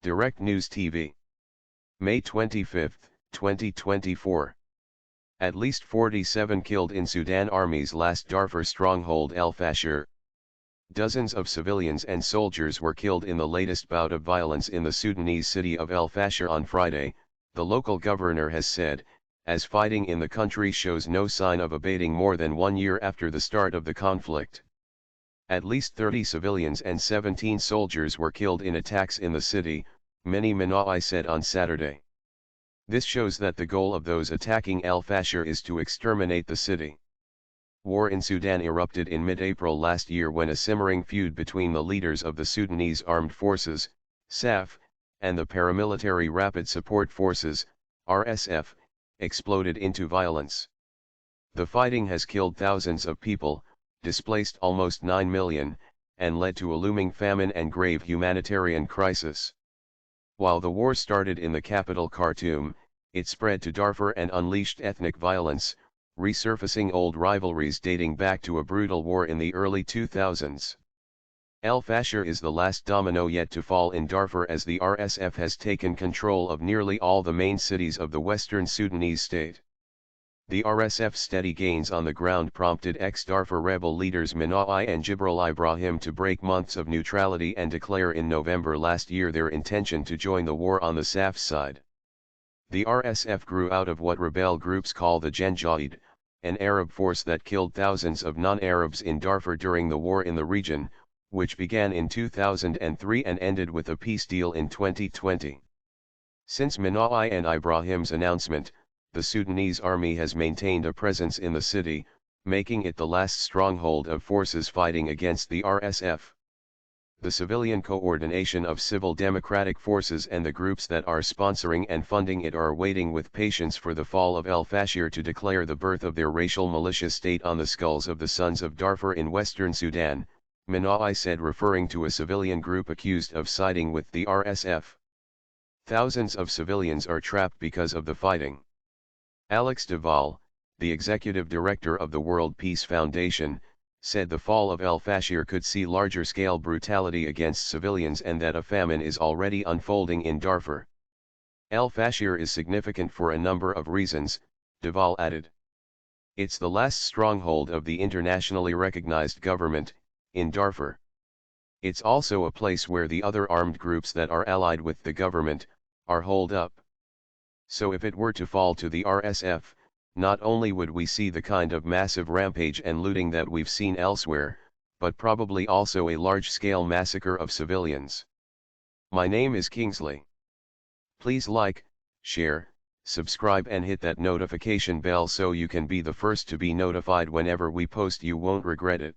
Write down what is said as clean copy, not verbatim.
Direct News TV. May 25, 2024. At least 47 killed in Sudan Army's last Darfur stronghold El Fasher. Dozens of civilians and soldiers were killed in the latest bout of violence in the Sudanese city of El Fasher on Friday, the local governor has said, as fighting in the country shows no sign of abating more than 1 year after the start of the conflict. At least 30 civilians and 17 soldiers were killed in attacks in the city, many Minai said on Saturday. This shows that the goal of those attacking El Fasher is to exterminate the city. War in Sudan erupted in mid-April last year when a simmering feud between the leaders of the Sudanese Armed Forces, SAF, and the paramilitary Rapid Support Forces, RSF, exploded into violence. The fighting has killed thousands of people, displaced almost 9 million, and led to a looming famine and grave humanitarian crisis. While the war started in the capital Khartoum, it spread to Darfur and unleashed ethnic violence, resurfacing old rivalries dating back to a brutal war in the early 2000s. El Fasher is the last domino yet to fall in Darfur as the RSF has taken control of nearly all the main cities of the western Sudanese state. The RSF's steady gains on the ground prompted ex-Darfur rebel leaders Minai and Jibril Ibrahim to break months of neutrality and declare in November last year their intention to join the war on the SAF side. The RSF grew out of what rebel groups call the Janjaweed, an Arab force that killed thousands of non-Arabs in Darfur during the war in the region, which began in 2003 and ended with a peace deal in 2020. Since Minai and Ibrahim's announcement, the Sudanese army has maintained a presence in the city, making it the last stronghold of forces fighting against the RSF. The civilian coordination of civil democratic forces and the groups that are sponsoring and funding it are waiting with patience for the fall of El Fasher to declare the birth of their racial militia state on the skulls of the sons of Darfur in western Sudan, Minai said, referring to a civilian group accused of siding with the RSF. Thousands of civilians are trapped because of the fighting. Alex Duval, the executive director of the World Peace Foundation, said the fall of El Fasher could see larger-scale brutality against civilians and that a famine is already unfolding in Darfur. El Fasher is significant for a number of reasons, Duval added. It's the last stronghold of the internationally recognized government, in Darfur. It's also a place where the other armed groups that are allied with the government, are holed up. So if it were to fall to the RSF, not only would we see the kind of massive rampage and looting that we've seen elsewhere, but probably also a large-scale massacre of civilians. My name is Kingsley. Please like, share, subscribe and hit that notification bell so you can be the first to be notified whenever we post. You won't regret it.